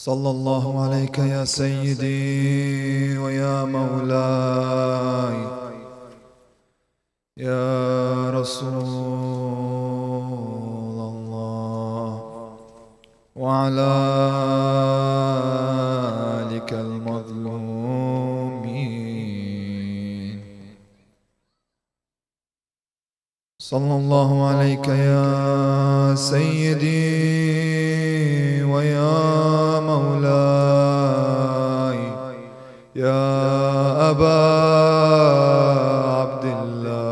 صلى الله عليك يا سيدي ويا مولاي يا رسول الله وعلى آلك المظلومين. صلى الله عليك يا سيدي ويا مولاي يا أبا عبد الله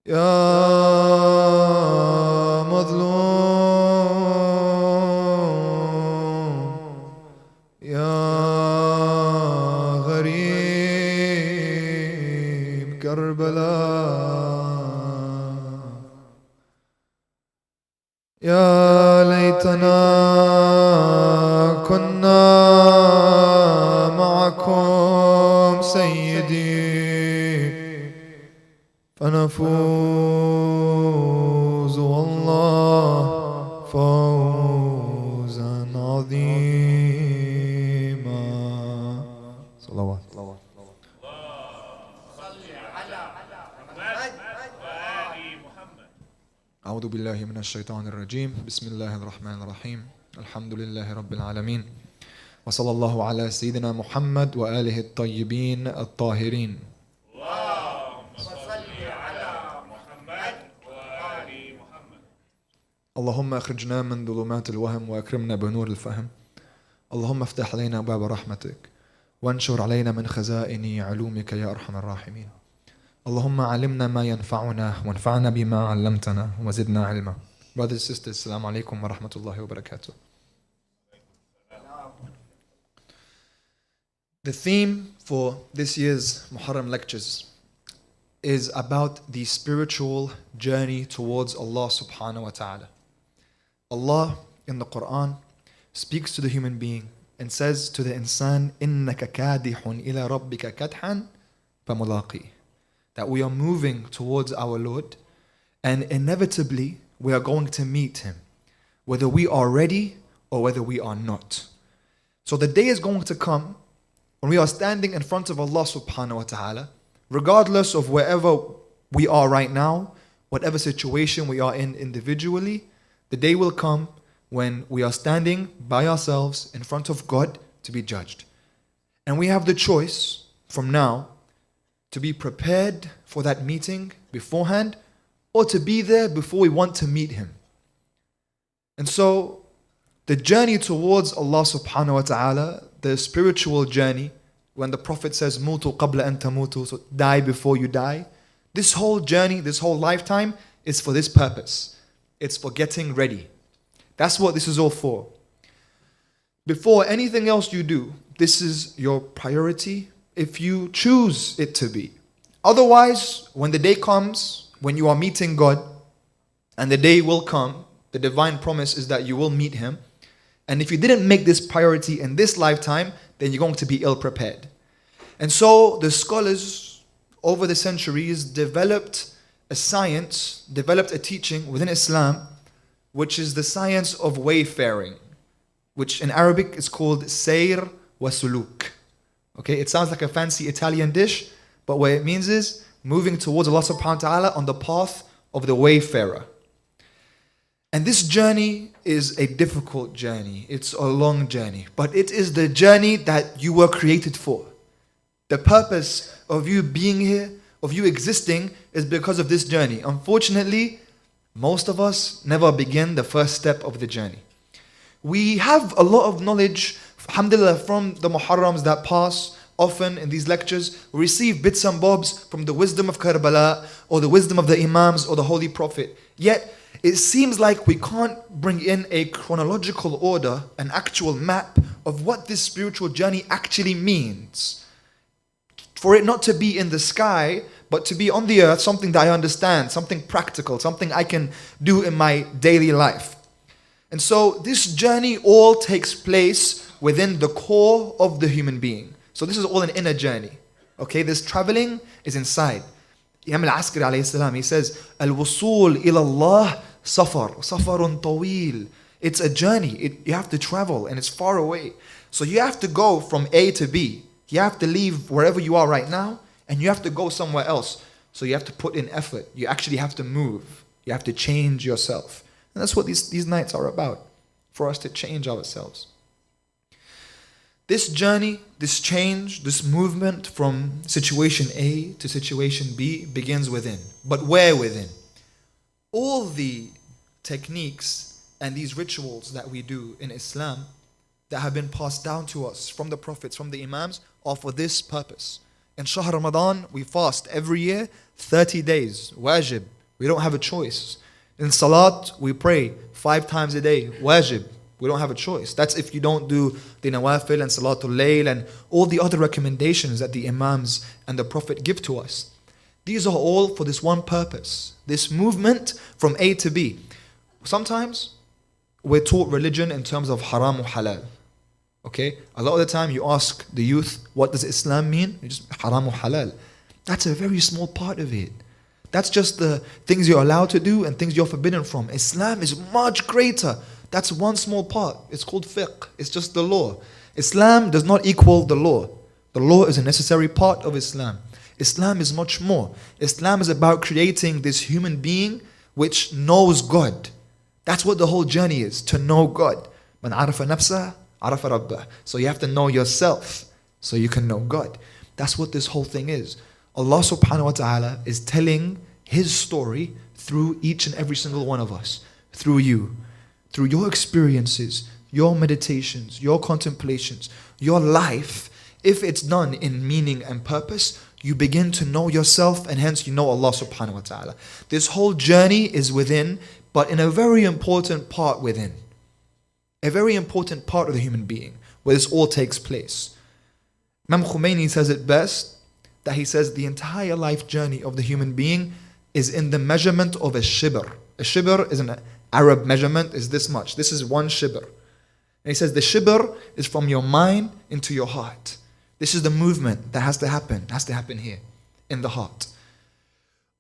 يا مظلوم يا غريب كربلاء يا ليتنا كنا معكم سيدي فنفوز والله فوزا عظيما. صلوات. أعوذ بالله من الشيطان الرجيم. بسم الله الرحمن الرحيم. الحمد لله رب العالمين وصلى الله على سيدنا محمد وآله الطيبين الطاهرين. اللهم صل على محمد وآل محمد. اللهم أخرجنا من ظلمات الوهم وأكرمنا بنور الفهم. اللهم افتح علينا باب رحمتك وانشر علينا من خزائن علومك يا أرحم الراحمين. اللهم علمنا ما ينفعنا وانفعنا بما علمتنا وزدنا علما. Brothers and sisters, Assalamu alaikum wa rahmatullahi wa barakatuh. The theme for this year's Muharram lectures is about the spiritual journey towards Allah subhanahu wa ta'ala. Allah in the Quran speaks to the human being and says to the insan, إِنَّكَ كَادِحٌ إِلَى رَبِّكَ كَدْحًا فَمُلَاقِيهِ, that we are moving towards our Lord and inevitably we are going to meet Him, whether we are ready or whether we are not. So the day is going to come when we are standing in front of Allah subhanahu wa ta'ala, regardless of wherever we are right now, whatever situation we are in individually, the day will come when we are standing by ourselves in front of God to be judged. And we have the choice from now to be prepared for that meeting beforehand or to be there before we want to meet Him. And so the journey towards Allah subhanahu wa ta'ala, the spiritual journey, when the Prophet says, Mutu qabla an tamutu, so die before you die, this whole journey, this whole lifetime is for this purpose. It's for getting ready. That's what this is all for. Before anything else you do, this is your priority if you choose it to be. Otherwise, when the day comes, when you are meeting God, and the day will come, the divine promise is that you will meet Him. And if you didn't make this priority in this lifetime, then you're going to be ill prepared. And so the scholars over the centuries developed a science, developed a teaching within Islam, which is the science of wayfaring, which in Arabic is called sayr wa suluk. Okay, it sounds like a fancy Italian dish, but what it means is moving towards Allah subhanahu wa ta'ala on the path of the wayfarer. And this journey is a difficult journey. It's a long journey, but it is the journey that you were created for. The purpose of you being here, of you existing, is because of this journey. Unfortunately, most of us never begin the first step of the journey. We have a lot of knowledge, alhamdulillah, from the Muharrams that pass. Often in these lectures, we receive bits and bobs from the wisdom of Karbala or the wisdom of the Imams or the Holy Prophet. Yet, it seems like we can't bring in a chronological order, an actual map of what this spiritual journey actually means. For it not to be in the sky, but to be on the earth, something that I understand, something practical, something I can do in my daily life. And so this journey all takes place within the core of the human being. So this is all an inner journey. Okay, this traveling is inside. Imam al-Askari alayhi salam, he says, Al-wusul ila Allah safar, safarun tawil. It's a journey. You have to travel and it's far away. So you have to go from A to B. You have to leave wherever you are right now and you have to go somewhere else. So you have to put in effort. You actually have to move. You have to change yourself. And that's what these nights are about, for us to change ourselves. This journey, this change, this movement from situation A to situation B begins within. But where within? All the techniques and these rituals that we do in Islam that have been passed down to us from the prophets, from the Imams, are for this purpose. In Shahr Ramadan, we fast every year, 30 days, wajib. We don't have a choice. In Salat, we pray 5 times a day, wajib. We don't have a choice. That's if you don't do the Nawafil and Salatul Layl and all the other recommendations that the Imams and the Prophet give to us. These are all for this one purpose, this movement from A to B. Sometimes we're taught religion in terms of haram or halal. Okay? A lot of the time you ask the youth, what does Islam mean? It's just haram or halal. That's a very small part of it. That's just the things you're allowed to do and things you're forbidden from. Islam is much greater. That's one small part. It's called fiqh. It's just the law. Islam does not equal the law. The law is a necessary part of Islam. Islam is much more. Islam is about creating this human being which knows God. That's what the whole journey is, to know God. Man arafa nafsah, arafa rabbah. So you have to know yourself so you can know God. That's what this whole thing is. Allah subhanahu wa ta'ala is telling His story through each and every single one of us. Through you. Through your experiences, your meditations, your contemplations, your life. If it's done in meaning and purpose, you begin to know yourself and hence you know Allah subhanahu wa ta'ala. This whole journey is within, but in a very important part within. A very important part of the human being where this all takes place. Imam Khomeini says it best, that he says the entire life journey of the human being is in the measurement of a shibr. A shibr is an Arab measurement, is this much. This is 1 shibr. And he says the shibr is from your mind into your heart. This is the movement that has to happen. It has to happen here, in the heart.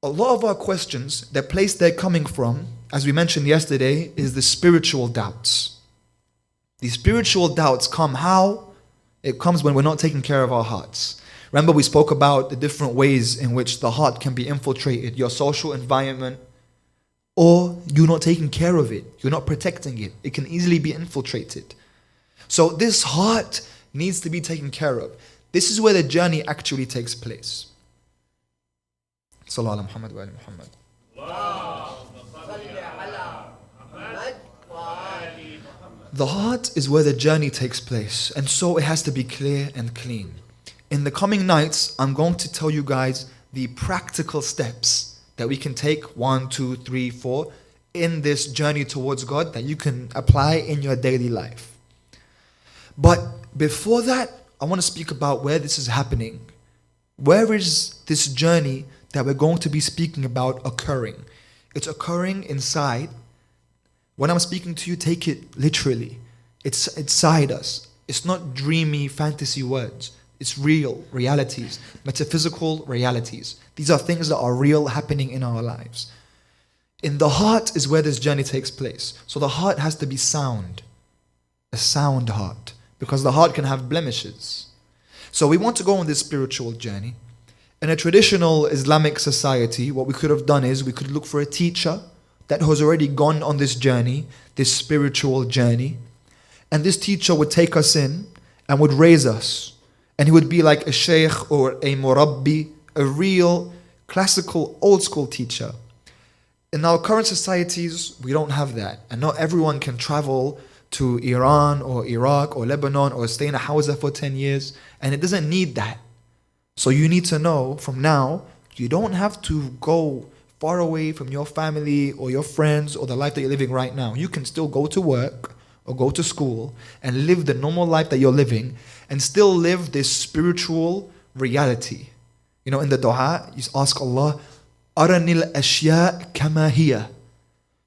A lot of our questions, the place they're coming from, as we mentioned yesterday, is the spiritual doubts. These spiritual doubts come how? It comes when we're not taking care of our hearts. Remember we spoke about the different ways in which the heart can be infiltrated. Your social environment, or you're not taking care of it. You're not protecting it. It can easily be infiltrated. So this heart needs to be taken care of. This is where the journey actually takes place. Sallallahu Muhammad wa Muhammad. The heart is where the journey takes place, and so it has to be clear and clean. In the coming nights, I'm going to tell you guys the practical steps that we can take 1, 2, 3, 4 in this journey towards God that you can apply in your daily life. But before that, I want to speak about where this is happening. Where is this journey that we're going to be speaking about occurring? It's occurring inside. When I'm speaking to you, take it literally. It's inside us. It's not dreamy fantasy words. It's real realities, metaphysical realities. These are things that are real happening in our lives. In the heart is where this journey takes place. So the heart has to be sound. A sound heart. Because the heart can have blemishes. So we want to go on this spiritual journey. In a traditional Islamic society, what we could have done is we could look for a teacher that has already gone on this journey, this spiritual journey. And this teacher would take us in and would raise us. And he would be like a sheikh or a murabbi, a real classical old school teacher. In our current societies, we don't have that. And not everyone can travel to Iran or Iraq or Lebanon or stay in a hawza for 10 years. And it doesn't need that. So you need to know from now, you don't have to go far away from your family or your friends or the life that you're living right now. You can still go to work or go to school and live the normal life that you're living and still live this spiritual reality. You know, in the dua, you ask Allah, Aranil ashya kama hiya.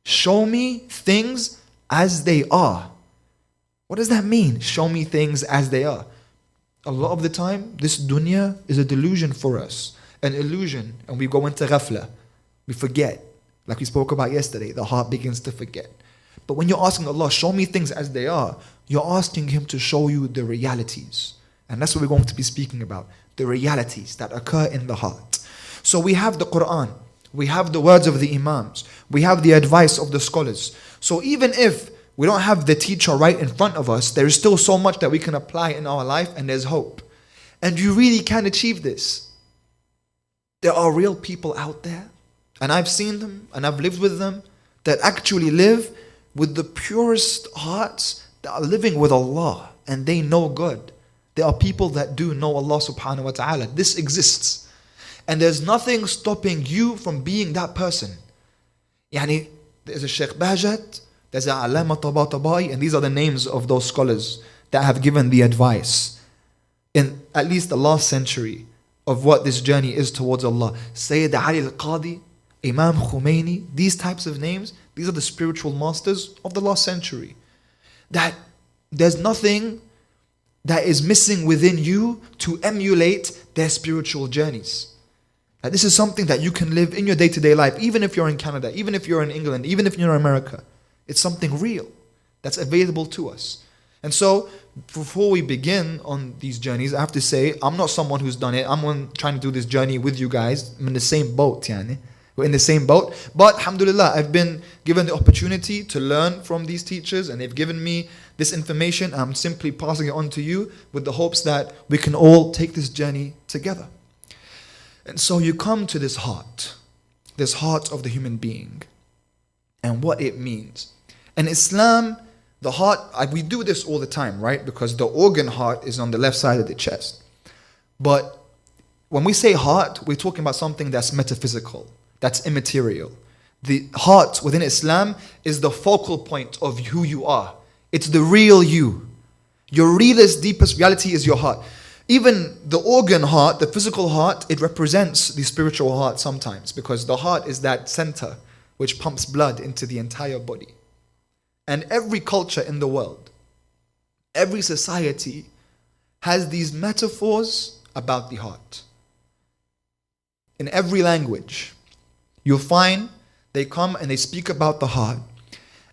Show me things as they are. What does that mean? Show me things as they are. A lot of the time, this dunya is a delusion for us. An illusion. And we go into ghafla. We forget. Like we spoke about yesterday, the heart begins to forget. But when you're asking Allah, show me things as they are, you're asking Him to show you the realities. And that's what we're going to be speaking about. The realities that occur in the heart. So we have the Quran. We have the words of the Imams. We have the advice of the scholars. So even if we don't have the teacher right in front of us, there is still so much that we can apply in our life, and there's hope. And you really can achieve this. There are real people out there, and I've seen them, and I've lived with them, that actually live with the purest hearts, that are living with Allah, and they know good. There are people that do know Allah subhanahu wa ta'ala. This exists. And there's nothing stopping you from being that person. Yani, there's a Sheikh Bahjat, there's a Allama Tabatabai, and these are the names of those scholars that have given the advice in at least the last century of what this journey is towards Allah. Sayyid Ali al-Qadi, Imam Khomeini, these types of names, these are the spiritual masters of the last century. That there's nothing that is missing within you to emulate their spiritual journeys. That this is something that you can live in your day-to-day life, even if you're in Canada, even if you're in England, even if you're in America. It's something real that's available to us. And so, before we begin on these journeys, I have to say, I'm not someone who's done it. I'm one trying to do this journey with you guys. I'm in the same boat, yani. We're in the same boat. But alhamdulillah, I've been given the opportunity to learn from these teachers, and they've given me this information. I'm simply passing it on to you with the hopes that we can all take this journey together. And so you come to this heart of the human being, and what it means. And Islam, the heart, we do this all the time, right? Because the organ heart is on the left side of the chest. But when we say heart, we're talking about something that's metaphysical, that's immaterial. The heart within Islam is the focal point of who you are. It's the real you. Your realest, deepest reality is your heart. Even the organ heart, the physical heart, it represents the spiritual heart sometimes, because the heart is that center which pumps blood into the entire body. And every culture in the world, every society has these metaphors about the heart. In every language, you'll find they come and they speak about the heart.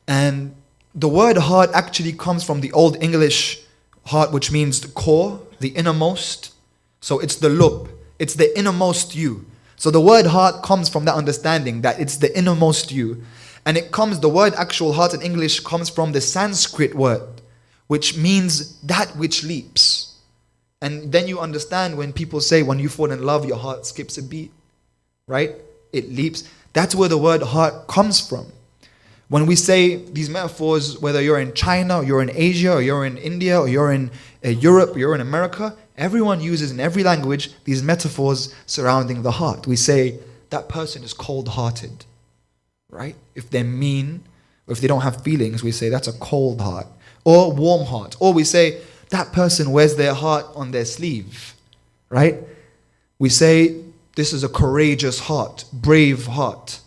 And the word heart actually comes from the Old English heart, which means the core, the innermost. So it's the lub, it's the innermost you. So the word heart comes from that understanding that it's the innermost you. And the word actual heart in English comes from the Sanskrit word, which means that which leaps. And then you understand when people say, when you fall in love, your heart skips a beat, right? It leaps. That's where the word heart comes from. When we say these metaphors, whether you're in China, or you're in Asia, or you're in India, or you're in Europe, or you're in America, everyone uses in every language these metaphors surrounding the heart. We say, that person is cold-hearted, right? If they're mean, or if they don't have feelings, we say, that's a cold heart. Or warm heart. Or we say, that person wears their heart on their sleeve, right? We say, this is a courageous heart, brave heart.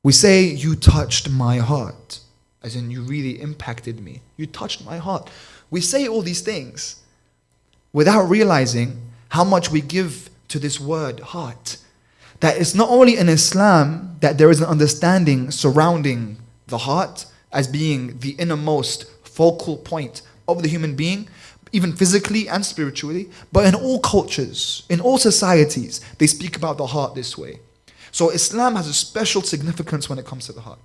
We say, you touched my heart, as in you really impacted me. You touched my heart. We say all these things without realizing how much we give to this word, heart. That it's not only in Islam that there is an understanding surrounding the heart as being the innermost focal point of the human being, even physically and spiritually, but in all cultures, in all societies, they speak about the heart this way. So Islam has a special significance when it comes to the heart.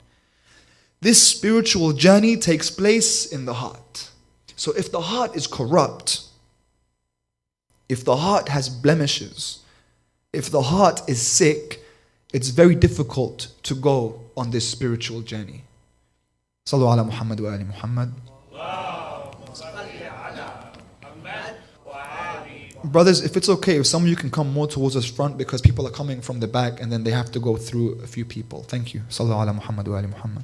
This spiritual journey takes place in the heart. So if the heart is corrupt, if the heart has blemishes, if the heart is sick, it's very difficult to go on this spiritual journey. Sallu ala Muhammad wa ali Muhammad. Brothers, if it's okay, if some of you can come more towards us front, because people are coming from the back and then they have to go through a few people. Thank you. Sallu ala Muhammad wa ali Muhammad.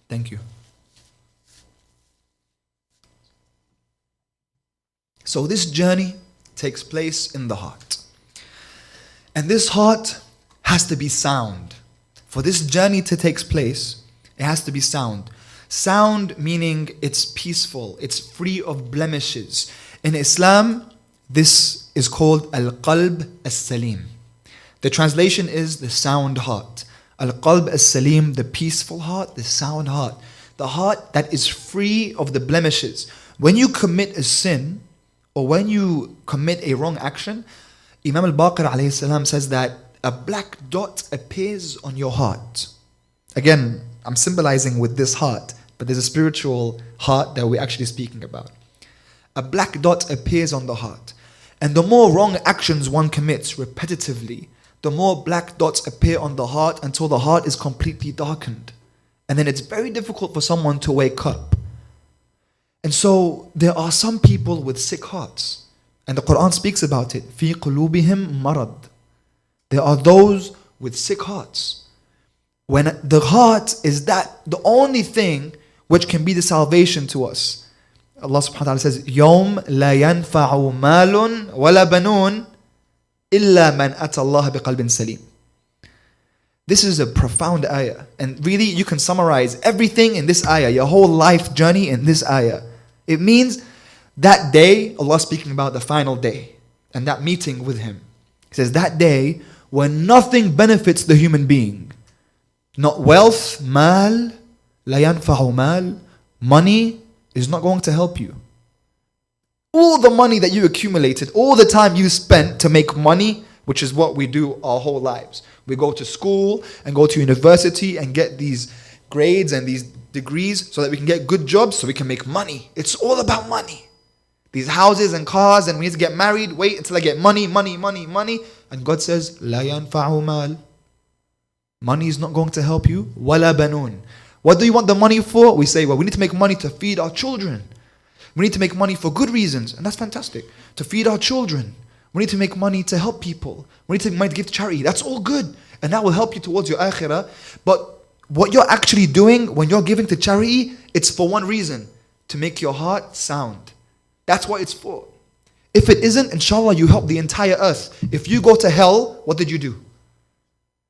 Thank you. So this journey takes place in the heart. And this heart has to be sound. For this journey to take place, it has to be sound. Sound meaning it's peaceful, it's free of blemishes. In Islam, this is called al-qalb as-salim. The translation is the sound heart. Al-qalb as-salim, the peaceful heart, the sound heart. The heart that is free of the blemishes. When you commit a sin, or when you commit a wrong action, Imam al-Baqir alayhi salam says that a black dot appears on your heart. Again, I'm symbolizing with this heart, but there's a spiritual heart that we're actually speaking about. A black dot appears on the heart. And the more wrong actions one commits repetitively, the more black dots appear on the heart until the heart is completely darkened. And then it's very difficult for someone to wake up. And so there are some people with sick hearts. And the Quran speaks about it. فِي قُلُوبِهِمْ marad. There are those with sick hearts. When the heart is that the only thing which can be the salvation to us. Allah subhanahu wa ta'ala says, يَوْمْ لَا يَنْفَعُ مَالٌ وَلَا بَنُونَ إِلَّا مَنْ أَتَى اللَّهَ بِقَلْبٍ سَلِيمٍ. This is a profound ayah. And really you can summarize everything in this ayah, your whole life journey in this ayah. It means that day, Allah speaking about the final day and that meeting with Him. He says that day when nothing benefits the human being. Not wealth, mal, la yanfa'u mal, money is not going to help you. All the money that you accumulated, all the time you spent to make money, which is what we do our whole lives. We go to school and go to university and get these grades and these degrees so that we can get good jobs, so we can make money. It's all about money. These houses and cars, and we need to get married. Wait until I get money. And God says, La yanfa'u mal. Money is not going to help you. Wala banun. What do you want the money for? We say, well, we need to make money to feed our children. We need to make money for good reasons. And that's fantastic. To feed our children. We need to make money to help people. We need to make money to give to charity. That's all good. And that will help you towards your akhirah. But what you're actually doing when you're giving to charity, it's for one reason. To make your heart sound. That's what it's for. If it isn't, inshallah, you help the entire earth. If you go to hell, what did you do?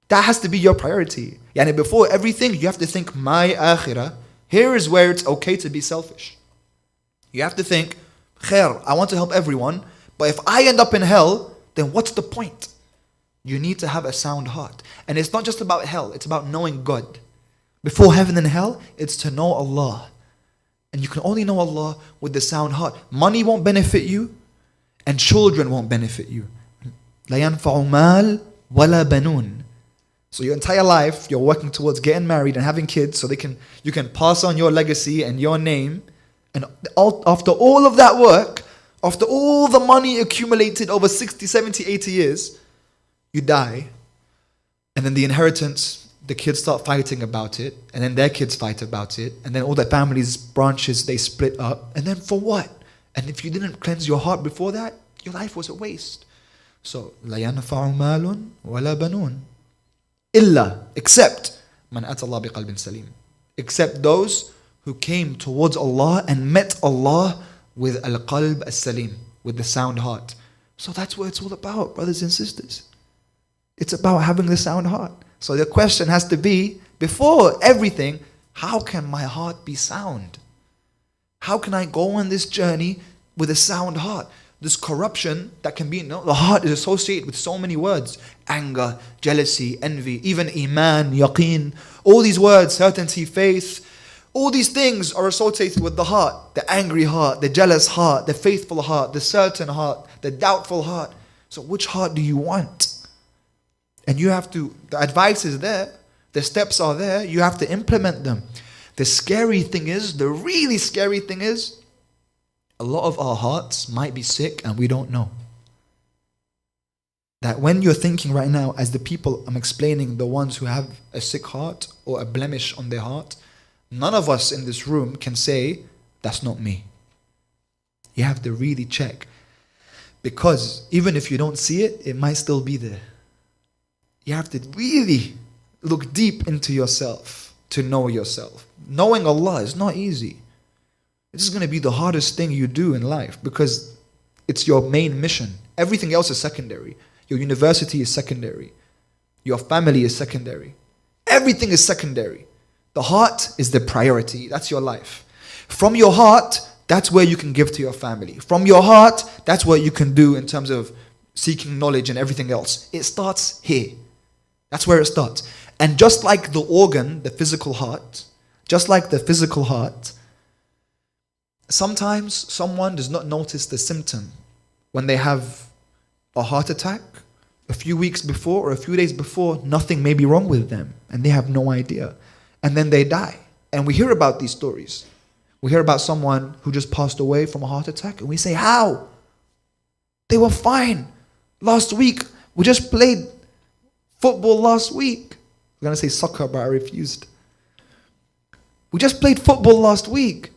That has to be your priority. Yani before everything, you have to think, my akhirah. Here is where it's okay to be selfish. You have to think, khair, I want to help everyone. But if I end up in hell, then what's the point? You need to have a sound heart. And it's not just about hell, it's about knowing God. Before heaven and hell, it's to know Allah. And you can only know Allah with the sound heart. Money won't benefit you, and children won't benefit you. La yanfa'u mal wala banun. So your entire life, you're working towards getting married and having kids so you can pass on your legacy and your name. And after all of that work, after all the money accumulated over 60, 70, 80 years, you die. And then the inheritance, the kids start fighting about it. And then their kids fight about it. And then all their families, branches, they split up. And then for what? And if you didn't cleanse your heart before that, your life was a waste. So, لا ينفع مال ولا بنون إلا, except من أتى الله بقلب سليم. Except those who came towards Allah and met Allah with al-qalb as-salim, with the sound heart. So that's what it's all about, brothers and sisters. It's about having the sound heart. So the question has to be, before everything, how can my heart be sound? How can I go on this journey with a sound heart? This corruption that can be, the heart is associated with so many words. Anger, jealousy, envy, even iman, yaqeen. All these words, certainty, faith. All these things are associated with the heart. The angry heart, the jealous heart, the faithful heart, the certain heart, the doubtful heart. So which heart do you want? And you have to, the advice is there. The steps are there. You have to implement them. The scary thing is, the really scary thing is, a lot of our hearts might be sick and we don't know. That when you're thinking right now, as the people I'm explaining, the ones who have a sick heart or a blemish on their heart, none of us in this room can say, that's not me. You have to really check. Because even if you don't see it, it might still be there. You have to really look deep into yourself to know yourself. Knowing Allah is not easy. This is going to be the hardest thing you do in life because it's your main mission. Everything else is secondary. Your university is secondary. Your family is secondary. Everything is secondary. The heart is the priority. That's your life. From your heart, that's where you can give to your family. From your heart, that's what you can do in terms of seeking knowledge and everything else. It starts here. That's where it starts. And just like the organ, the physical heart, sometimes someone does not notice the symptom when they have a heart attack. A few weeks before or a few days before, nothing may be wrong with them and they have no idea. And then they die. And we hear about these stories. We hear about someone who just passed away from a heart attack and we say, how? They were fine. Last week, we just played football last week. I'm going to say soccer, but I refused. We just played football last week.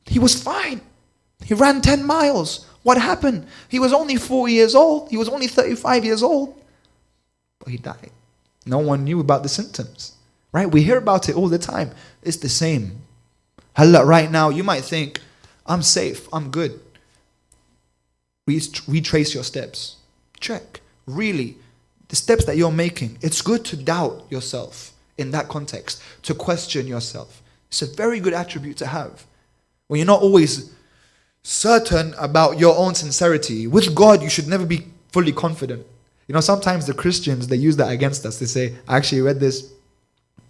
He was fine. He ran 10 miles. What happened? He was only 4 years old. He was only 35 years old. But he died. No one knew about the symptoms. Right? We hear about it all the time. It's the same. Right now, you might think, I'm safe. I'm good. Retrace your steps. Check. Really, the steps that you're making, it's good to doubt yourself in that context, to question yourself. It's a very good attribute to have. When you're not always certain about your own sincerity. With God, you should never be fully confident. You know, sometimes the Christians, they use that against us. They say, I actually read this,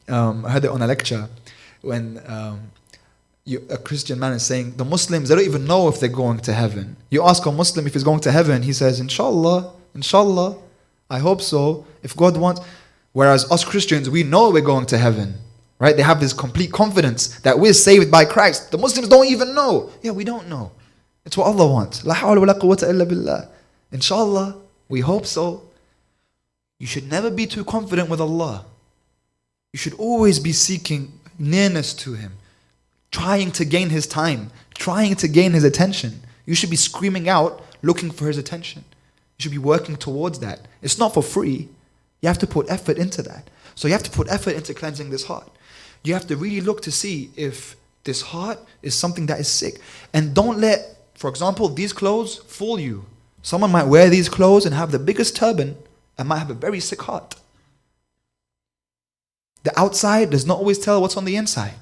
I heard it on a lecture, when a Christian man is saying, the Muslims, they don't even know if they're going to heaven. You ask a Muslim if he's going to heaven, he says, Inshallah, Inshallah, I hope so, if God wants. Whereas us Christians, we know we're going to heaven. Right? They have this complete confidence that we're saved by Christ. The Muslims don't even know. Yeah, we don't know. It's what Allah wants. La hawla wa la quwwata illa billah. Inshallah, we hope so. You should never be too confident with Allah. You should always be seeking nearness to Him, trying to gain His time, trying to gain His attention. You should be screaming out, looking for His attention. You should be working towards that. It's not for free. You have to put effort into that. So you have to put effort into cleansing this heart. You have to really look to see if this heart is something that is sick. And don't let, for example, these clothes fool you. Someone might wear these clothes and have the biggest turban and might have a very sick heart. The outside does not always tell what's on the inside.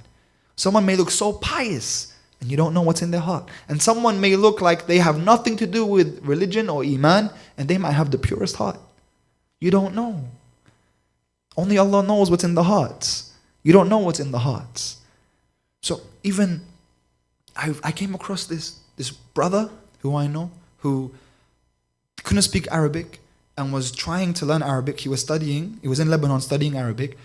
Someone may look so pious and you don't know what's in their heart. And someone may look like they have nothing to do with religion or iman and they might have the purest heart. You don't know. Only Allah knows what's in the hearts. You don't know what's in the hearts. So even I came across this brother who I know who couldn't speak Arabic and was trying to learn Arabic. He was in Lebanon studying Arabic.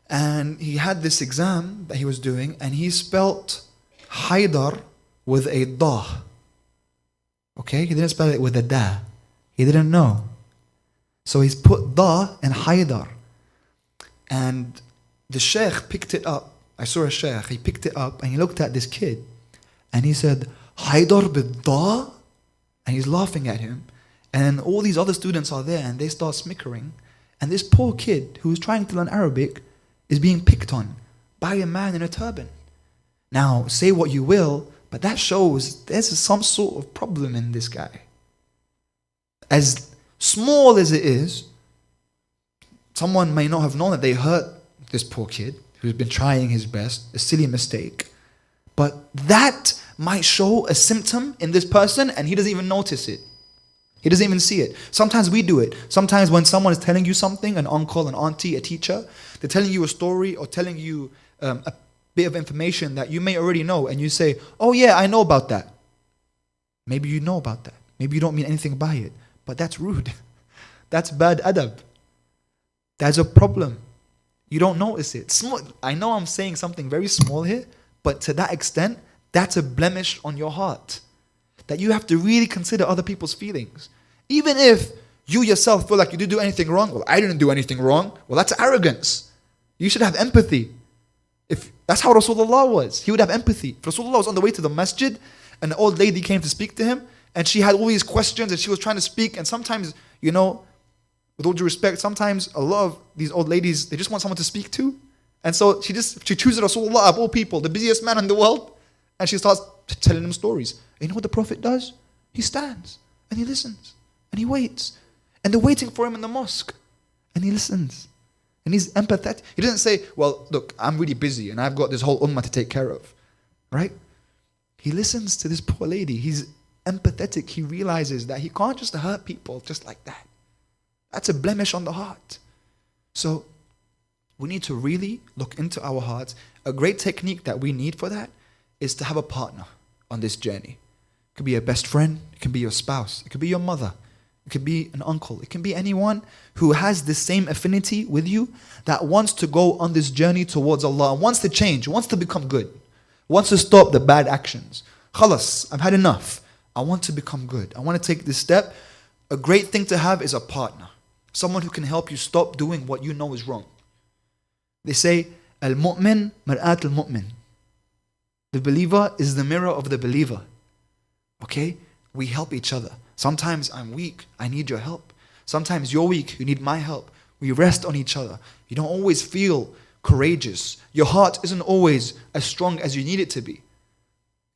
And he had this exam that he was doing and he spelt Haidar with a da. Okay? He didn't spell it with a da. He didn't know. So he's put da and Haidar. And the sheikh picked it up. I saw a sheikh. He picked it up and he looked at this kid. And he said, Haidar bid-da? And he's laughing at him. And all these other students are there and they start smickering. And this poor kid who is trying to learn Arabic is being picked on by a man in a turban. Now, say what you will, but that shows there's some sort of problem in this guy. As small as it is, someone may not have known that they hurt this poor kid who's been trying his best, a silly mistake. But that might show a symptom in this person and he doesn't even notice it. He doesn't even see it. Sometimes we do it. Sometimes when someone is telling you something, an uncle, an auntie, a teacher, they're telling you a story or telling you a bit of information that you may already know and you say, oh yeah, I know about that. Maybe you know about that. Maybe you don't mean anything by it. But that's rude. That's bad adab. That's a problem. You don't notice it. Small. I know I'm saying something very small here, but to that extent, that's a blemish on your heart. That you have to really consider other people's feelings. Even if you yourself feel like you didn't do anything wrong. Well, I didn't do anything wrong. Well, that's arrogance. You should have empathy. If that's how Rasulullah was. He would have empathy. If Rasulullah was on the way to the masjid and an old lady came to speak to him and she had all these questions and she was trying to speak, and sometimes, you know, with all due respect, sometimes a lot of these old ladies, they just want someone to speak to. And so she chooses Rasulullah of all people, the busiest man in the world, and she starts telling him stories. And you know what the Prophet does? He stands and he listens and he waits. And they're waiting for him in the mosque. And he listens. And he's empathetic. He doesn't say, well, look, I'm really busy and I've got this whole ummah to take care of. Right? He listens to this poor lady. He's empathetic, he realizes that he can't just hurt people just like that. That's a blemish on the heart. So we need to really look into our hearts. A great technique that we need for that is to have a partner on this journey. It could be a best friend, it can be your spouse, it could be your mother, it could be an uncle, it can be anyone who has the same affinity with you that wants to go on this journey towards Allah, wants to change, wants to become good, wants to stop the bad actions. Khalas, I've had enough. I want to become good. I want to take this step. A great thing to have is a partner. Someone who can help you stop doing what you know is wrong. They say, Al-Mu'min mar'at al-Mu'min. The believer is the mirror of the believer. Okay? We help each other. Sometimes I'm weak, I need your help. Sometimes you're weak, you need my help. We rest on each other. You don't always feel courageous. Your heart isn't always as strong as you need it to be.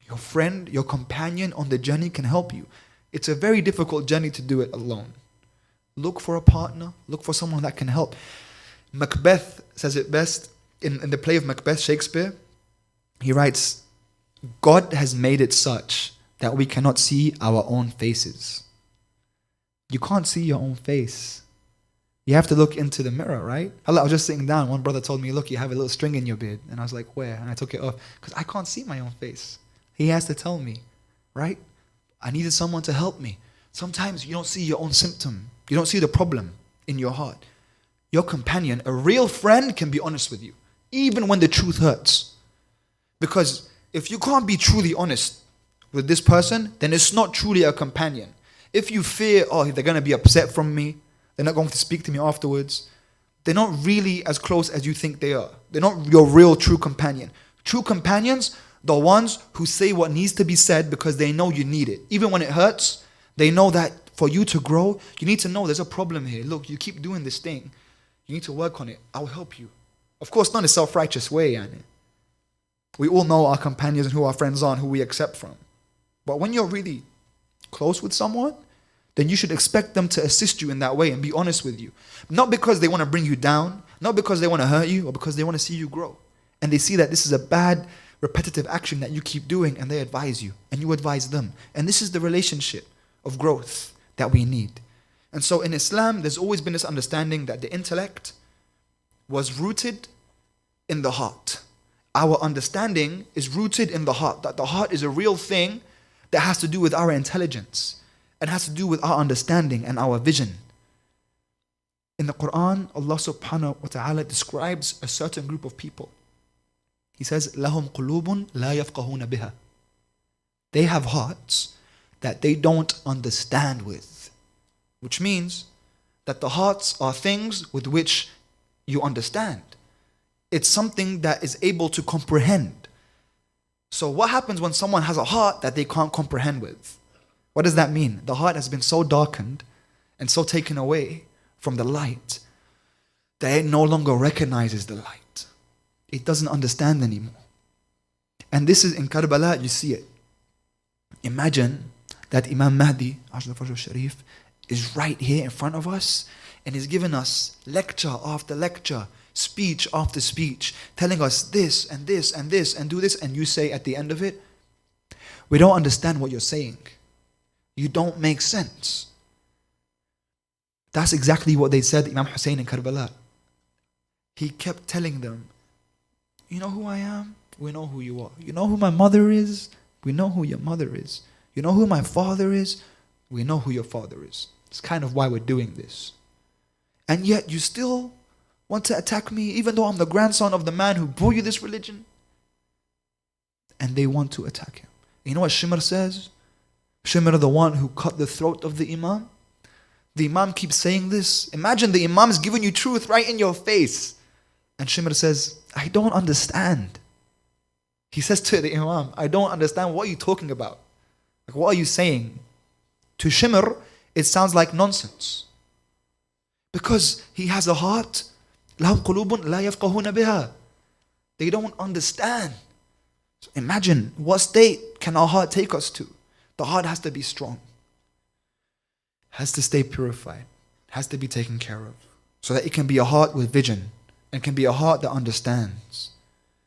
Your friend, your companion on the journey can help you. It's a very difficult journey to do it alone. Look for a partner, look for someone that can help. Macbeth says it best in the play of Macbeth, Shakespeare. He writes, God has made it such that we cannot see our own faces. You can't see your own face. You have to look into the mirror, right? I was just sitting down. One brother told me, look, you have a little string in your beard. And I was like, where? And I took it off because I can't see my own face. He has to tell me, right? I needed someone to help me. Sometimes you don't see your own symptom. You don't see the problem in your heart. Your companion, a real friend, can be honest with you, even when the truth hurts. Because if you can't be truly honest with this person, then it's not truly a companion. If you fear, oh, they're going to be upset from me, they're not going to speak to me afterwards, they're not really as close as you think they are. They're not your real true companion. True companions, the ones who say what needs to be said because they know you need it. Even when it hurts, they know that for you to grow, you need to know there's a problem here. Look, you keep doing this thing. You need to work on it. I'll help you. Of course, not in a self-righteous way, yani. We all know our companions and who our friends are and who we accept from. But when you're really close with someone, then you should expect them to assist you in that way and be honest with you. Not because they want to bring you down, not because they want to hurt you, or because they want to see you grow. And they see that this is a bad, repetitive action that you keep doing, and they advise you, and you advise them. And this is the relationship of growth that we need. And so in Islam, there's always been this understanding that the intellect was rooted in the heart. Our understanding is rooted in the heart, that the heart is a real thing that has to do with our intelligence and has to do with our understanding and our vision. In the Quran, Allah subhanahu wa ta'ala describes a certain group of people. He says, لَهُمْ قُلُوبٌ لَا يَفْقَهُونَ بِهَا. They have hearts that they don't understand with. Which means that the hearts are things with which you understand. It's something that is able to comprehend. So what happens when someone has a heart that they can't comprehend with? What does that mean? The heart has been so darkened and so taken away from the light that it no longer recognizes the light. It doesn't understand anymore. And this is in Karbala, you see it. Imagine that Imam Mahdi Sharif is right here in front of us and is giving us lecture after lecture, speech after speech, telling us this and this and this and do this, and you say at the end of it, we don't understand what you're saying. You don't make sense. That's exactly what they said, Imam Hussain in Karbala. He kept telling them, you know who I am? We know who you are. You know who my mother is? We know who your mother is. You know who my father is? We know who your father is. It's kind of why we're doing this. And yet you still want to attack me, even though I'm the grandson of the man who brought you this religion? And they want to attack him. You know what Shimr says? Shimr, the one who cut the throat of the Imam. The Imam keeps saying this. Imagine the Imam is giving you truth right in your face. And Shimr says, I don't understand. He says to the Imam, I don't understand. What are you talking about? Like, what are you saying? To Shimr, it sounds like nonsense. Because he has a heart. لَهُمْ قُلُوبٌ لَا يَفْقَهُونَ بِهَا. They don't understand. So imagine, what state can our heart take us to? The heart has to be strong. Has to stay purified. Has to be taken care of. So that it can be a heart with vision. And can be a heart that understands.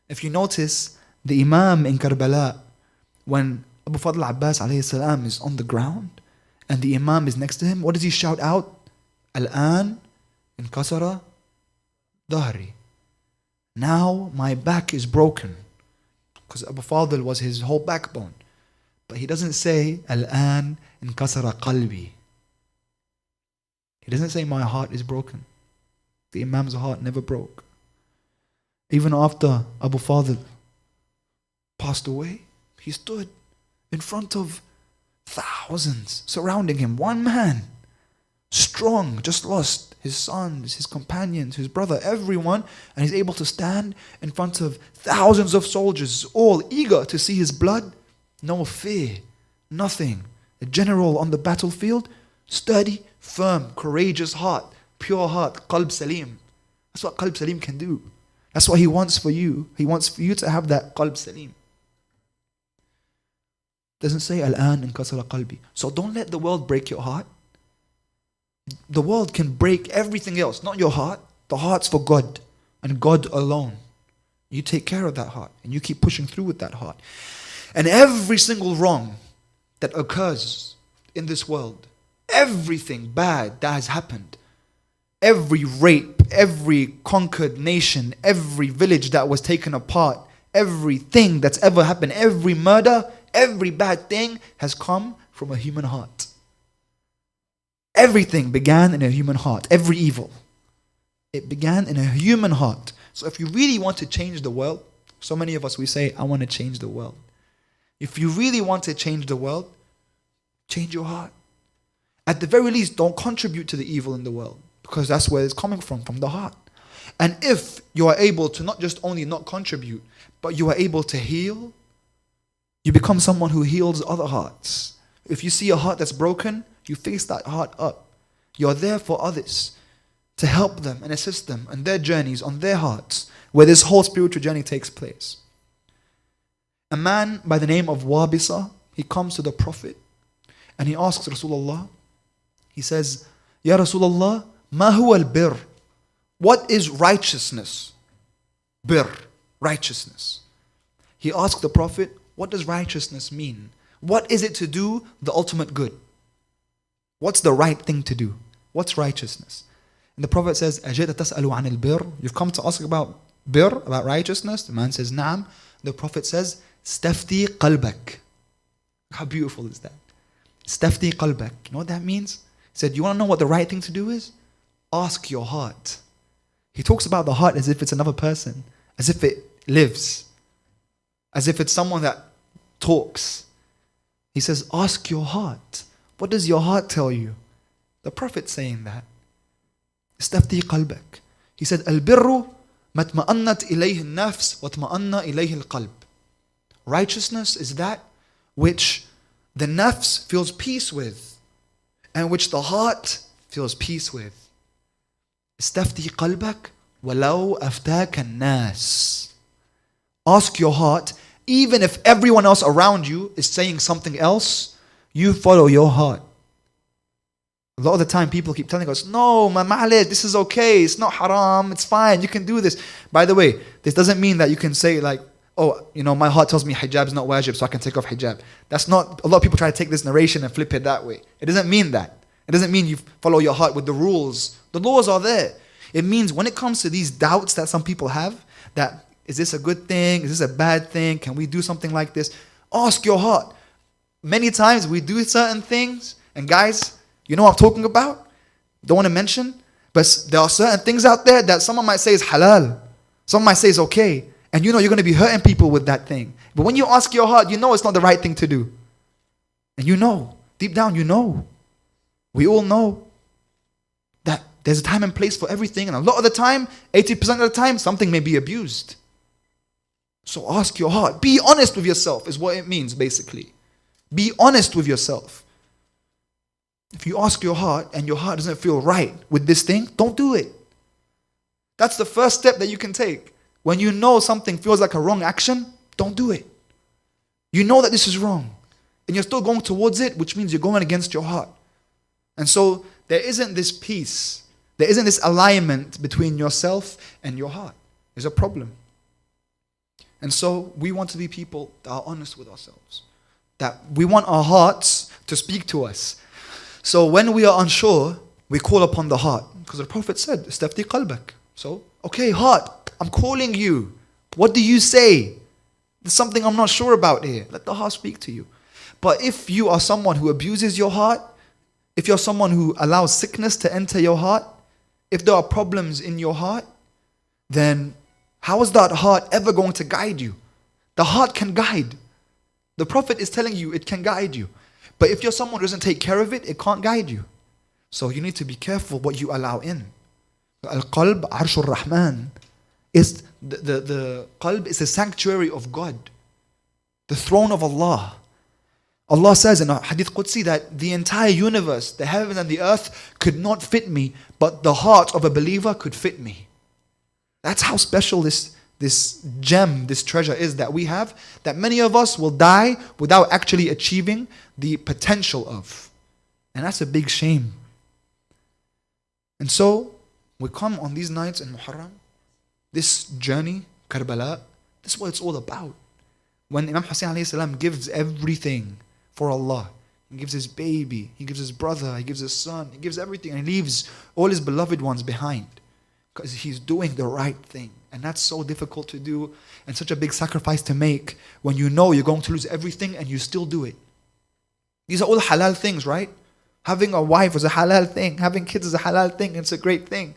If you notice, the Imam in Karbala, when Abu Fadl Abbas alayhi salam is on the ground and the Imam is next to him. What does he shout out? Al-an inkasara dahri. Now my back is broken. Because Abu Fadl was his whole backbone. But he doesn't say Al-an inkasara qalbi. He doesn't say my heart is broken. The Imam's heart never broke. Even after Abu Fadl passed away, he stood in front of thousands surrounding him. One man, strong, just lost his sons, his companions, his brother, everyone, and he's able to stand in front of thousands of soldiers, all eager to see his blood. No fear, nothing. A general on the battlefield, sturdy, firm, courageous heart, pure heart, qalb salim. That's what qalb salim can do. That's what he wants for you. He wants for you to have that qalb salim. Doesn't say al-an inkasara qalbi. So don't let the world break your heart. The world can break everything else, not your heart. The heart's for God and God alone. You take care of that heart and you keep pushing through with that heart. And every single wrong that occurs in this world, everything bad that has happened, every rape, every conquered nation, every village that was taken apart, everything that's ever happened, every murder, every bad thing has come from a human heart. Everything began in a human heart. Every evil. It began in a human heart. So if you really want to change the world, so many of us, we say, I want to change the world. If you really want to change the world, change your heart. At the very least, don't contribute to the evil in the world, because that's where it's coming from the heart. And if you are able to not just only not contribute, but you are able to heal, you become someone who heals other hearts. If you see a heart that's broken, you fix that heart up. You're there for others to help them and assist them on their journeys, on their hearts, where this whole spiritual journey takes place. A man by the name of Wabisa, he comes to the Prophet and he asks Rasulullah, he says, Ya Rasulullah, ma huwa al-birr? What is righteousness? Bir, righteousness. He asked the Prophet, what does righteousness mean? What is it to do the ultimate good? What's the right thing to do? What's righteousness? And the Prophet says, أَجَيْتَ تَسْأَلُ عَنِ الْبِرِّ? You've come to ask about bir, about righteousness. The man says, نعم. The Prophet says, استفتي قلبك. How beautiful is that? استفتي قلبك. You know what that means? He said, you want to know what the right thing to do is? Ask your heart. He talks about the heart as if it's another person, as if it lives, as if it's someone that talks. He says, ask your heart. What does your heart tell you? The Prophet's saying that. استفتي قلبك. He said, البر ما اطمأنت إليه النفس واطمأن إليه القلب. Righteousness is that which the nafs feels peace with and which the heart feels peace with. استفتي قلبك ولو أفتاك الناس. Ask your heart, even if everyone else around you is saying something else, you follow your heart. A lot of the time people keep telling us, no, ma'aleh, this is okay, it's not haram, it's fine, you can do this. By the way, this doesn't mean that you can say like, oh, you know, my heart tells me hijab is not wajib, so I can take off hijab. That's not, a lot of people try to take this narration and flip it that way. It doesn't mean that. It doesn't mean you follow your heart with the rules. The laws are there. It means when it comes to these doubts that some people have, that is this a good thing? Is this a bad thing? Can we do something like this? Ask your heart. Many times we do certain things, and guys, you know what I'm talking about? Don't want to mention, but there are certain things out there that someone might say is halal. Someone might say is okay. And you know you're going to be hurting people with that thing. But when you ask your heart, you know it's not the right thing to do. And you know, deep down you know. We all know that there's a time and place for everything. And a lot of the time, 80% of the time, something may be abused. So ask your heart. Be honest with yourself is what it means basically. Be honest with yourself. If you ask your heart and your heart doesn't feel right with this thing, don't do it. That's the first step that you can take. When you know something feels like a wrong action, don't do it. You know that this is wrong. And you're still going towards it, which means you're going against your heart. And so there isn't this peace. There isn't this alignment between yourself and your heart. There's a problem. And so we want to be people that are honest with ourselves, that we want our hearts to speak to us. So when we are unsure, we call upon the heart. Because the Prophet said, "Istafti qalbak." So, okay, heart, I'm calling you. What do you say? There's something I'm not sure about here. Let the heart speak to you. But if you are someone who abuses your heart, if you're someone who allows sickness to enter your heart, if there are problems in your heart, then how is that heart ever going to guide you? The heart can guide. The Prophet is telling you it can guide you. But if you're someone who doesn't take care of it, it can't guide you. So you need to be careful what you allow in. Al-qalb arshur rahman. Is the qalb is a sanctuary of God, the throne of Allah. Allah says in a hadith Qudsi that the entire universe, the heavens and the earth could not fit me, but the heart of a believer could fit me. That's how special this gem, this treasure is that we have, that many of us will die without actually achieving the potential of. And that's a big shame. And so, we come on these nights in Muharram, this journey, Karbala, this is what it's all about. When Imam Hussain alayhi salam gives everything for Allah, he gives his baby, he gives his brother, he gives his son, he gives everything, and he leaves all his beloved ones behind because he's doing the right thing. And that's so difficult to do and such a big sacrifice to make when you know you're going to lose everything and you still do it. These are all halal things, right? Having a wife is a halal thing. Having kids is a halal thing. It's a great thing.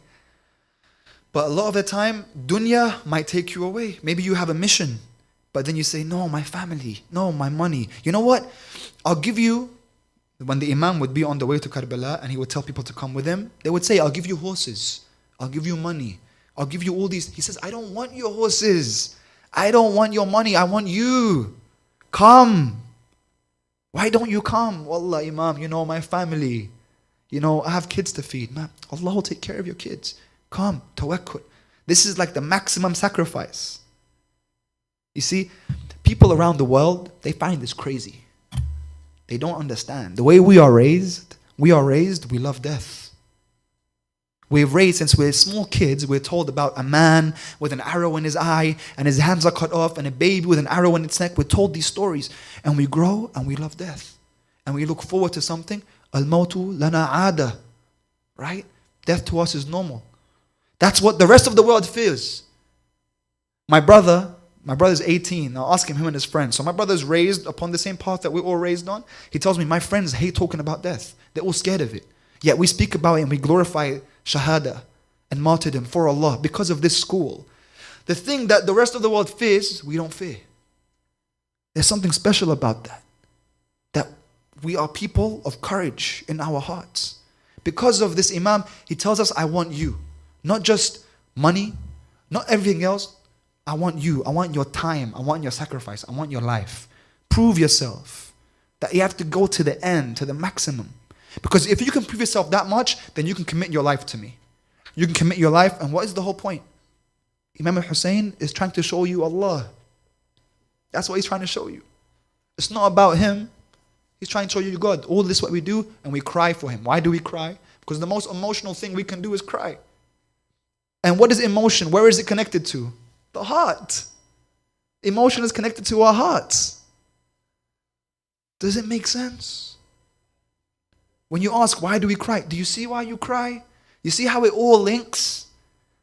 But a lot of the time, dunya might take you away. Maybe you have a mission, but then you say, no, my family, no, my money. You know what? I'll give you, when the Imam would be on the way to Karbala and he would tell people to come with him, they would say, I'll give you horses. I'll give you money. I'll give you all these. He says, I don't want your horses. I don't want your money. I want you. Come. Why don't you come? Wallah, Imam, you know, my family. You know, I have kids to feed. Man, Allah will take care of your kids. Come, tawakkul. This is like the maximum sacrifice. You see, people around the world, they find this crazy. They don't understand. The way we are raised, we love death. We're raised since we're small kids, we're told about a man with an arrow in his eye and his hands are cut off and a baby with an arrow in its neck. We're told these stories and we grow and we love death. And we look forward to something. Al-mawtu lana aada. Right? Death to us is normal. That's what the rest of the world fears. My brother's 18. I'll ask him and his friends. So my brother's raised upon the same path that we're all raised on. He tells me, my friends hate talking about death. They're all scared of it. Yet we speak about it and we glorify shahada and martyrdom for Allah because of this school. The thing that the rest of the world fears, we don't fear. There's something special about that. That we are people of courage in our hearts. Because of this Imam, he tells us, I want you. Not just money, not everything else. I want you. I want your time. I want your sacrifice. I want your life. Prove yourself. That you have to go to the end, to the maximum. Because if you can prove yourself that much, then you can commit your life to me. You can commit your life, and what is the whole point? Imam Hussain is trying to show you Allah. That's what he's trying to show you. It's not about him. He's trying to show you God. All this is what we do, and we cry for him. Why do we cry? Because the most emotional thing we can do is cry. And what is emotion? Where is it connected to? The heart. Emotion is connected to our hearts. Does it make sense? When you ask, why do we cry? Do you see why you cry? You see how it all links?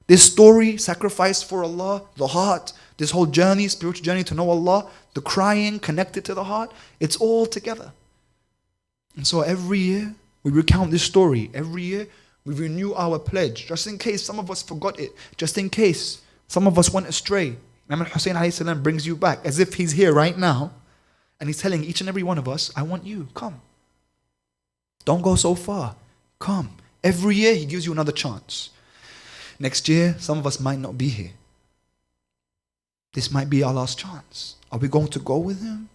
This story, sacrifice for Allah, the heart, this whole journey, spiritual journey to know Allah, the crying connected to the heart, it's all together. And so every year, we recount this story. Every year, we renew our pledge, just in case some of us forgot it, just in case some of us went astray. Imam Hussain alayhi salam brings you back as if he's here right now, and he's telling each and every one of us, I want you, come. Don't go so far. Come. Every year, he gives you another chance. Next year, some of us might not be here. This might be our last chance. Are we going to go with him?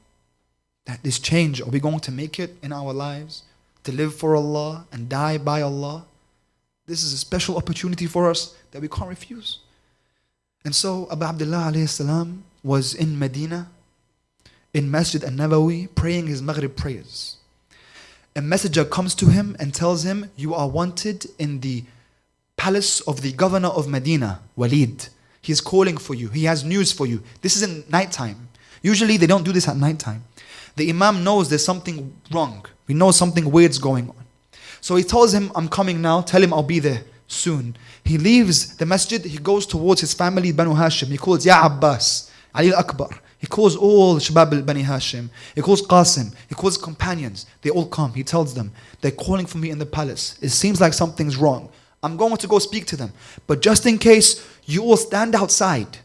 That this change, are we going to make it in our lives? To live for Allah and die by Allah? This is a special opportunity for us that we can't refuse. And so, Abu Abdullah alayhi salam was in Medina, in Masjid al-Nabawi, praying his Maghrib prayers. A messenger comes to him and tells him, you are wanted in the palace of the governor of Medina, Walid. He's calling for you. He has news for you. This is in nighttime. Usually they don't do this at nighttime. The Imam knows there's something wrong. He knows something weird's going on. So he tells him, I'm coming now. Tell him I'll be there soon. He leaves the masjid. He goes towards his family, Banu Hashim. He calls Ya Abbas, Ali al-Akbar. He calls all Shabab al-Bani Hashim. He calls Qasim. He calls companions. They all come. He tells them, they're calling for me in the palace. It seems like something's wrong. I'm going to go speak to them. But just in case, you all stand outside.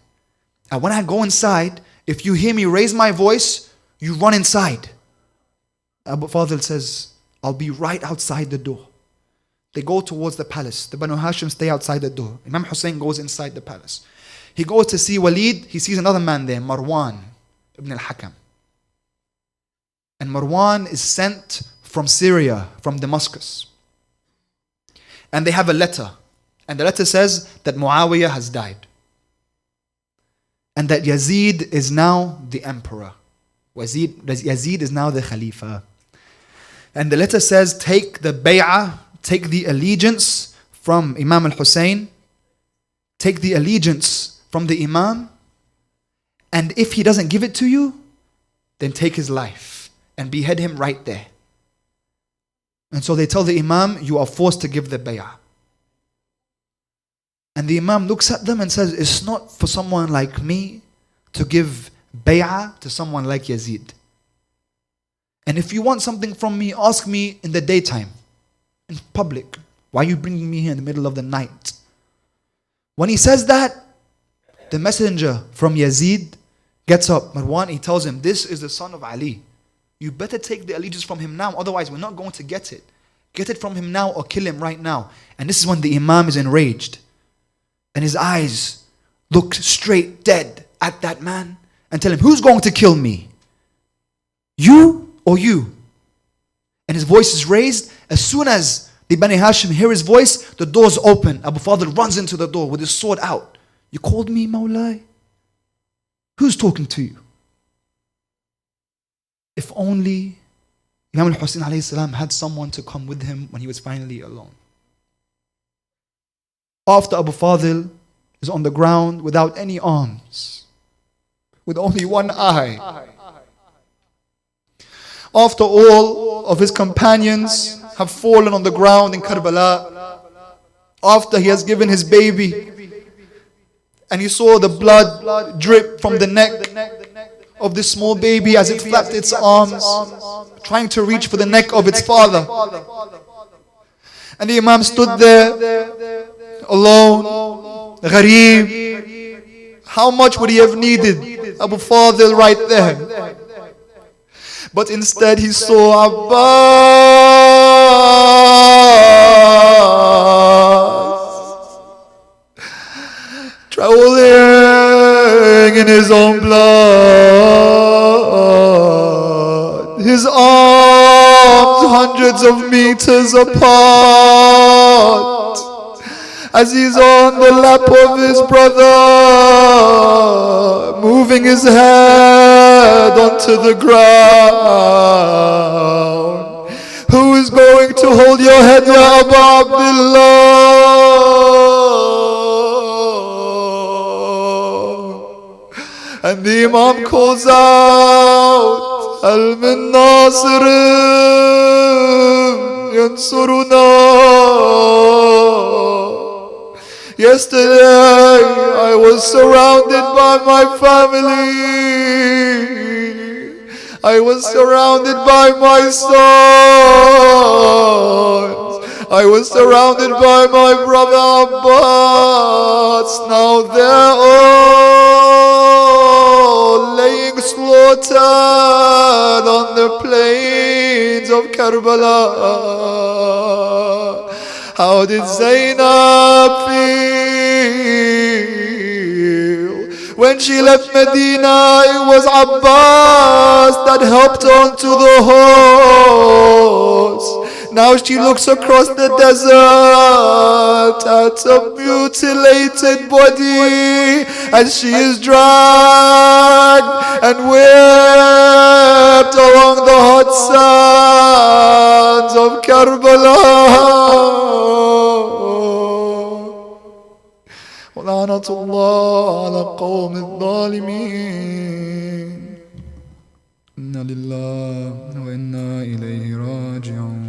And when I go inside, if you hear me raise my voice, you run inside. Abu Fadl says, I'll be right outside the door. They go towards the palace. The Banu Hashim stay outside the door. Imam Hussain goes inside the palace. He goes to see Walid. He sees another man there, Marwan ibn al-Hakam. And Marwan is sent from Syria, from Damascus. And they have a letter. And the letter says that Muawiyah has died. And that Yazid is now the emperor. Yazid is now the Khalifa. And the letter says, take the bay'ah, take the allegiance from Imam al-Hussein, take the allegiance from the Imam, and if he doesn't give it to you, then take his life and behead him right there. And so they tell the Imam, you are forced to give the bay'ah. And the Imam looks at them and says, it's not for someone like me to give bay'ah to someone like Yazid. And if you want something from me, ask me in the daytime, in public. Why are you bringing me here in the middle of the night? When he says that, the messenger from Yazid gets up. Marwan, he tells him, this is the son of Ali. You better take the allegiance from him now, otherwise we're not going to get it. Get it from him now or kill him right now. And this is when the Imam is enraged. And his eyes look straight dead at that man and tell him, who's going to kill me? You or you? And his voice is raised. As soon as the Bani Hashim hear his voice, the doors open. Abu Fadl runs into the door with his sword out. You called me Mawlai? Who's talking to you? If only Imam al-Hussein alayhi salam had someone to come with him when he was finally alone. After Abu Fadl is on the ground without any arms, with only one eye. After all of his companions have fallen on the ground in Karbala, after he has given his baby, and he saw the blood drip from the neck of this small baby as it flapped its arms, trying to reach for the neck of its father. And the Imam stood there, alone, ghareeb. How much would he have needed Abu Fadl right there? But instead he saw Abbas trembling in his own blood, his arms hundreds of meters apart, as he's on the lap of his brother, moving his head onto the ground. Who is going to hold your head, Ya Abu Abdullah? And the Imam calls out, Al min nasirin yansuruna. Yesterday, I was surrounded by my family. I was surrounded by my sons. I was surrounded by my brother Abbas. Now they're all laying slaughtered on the plains of Karbala. How did Zainab feel? When she left Medina, it was Abbas that helped her onto the horse. Now she looks across the desert at a mutilated body as she is dragged and whipped along the hot sands of Karbala. ولعنة الله على قوم الظالمين. إنا لله وإنا إليه راجعون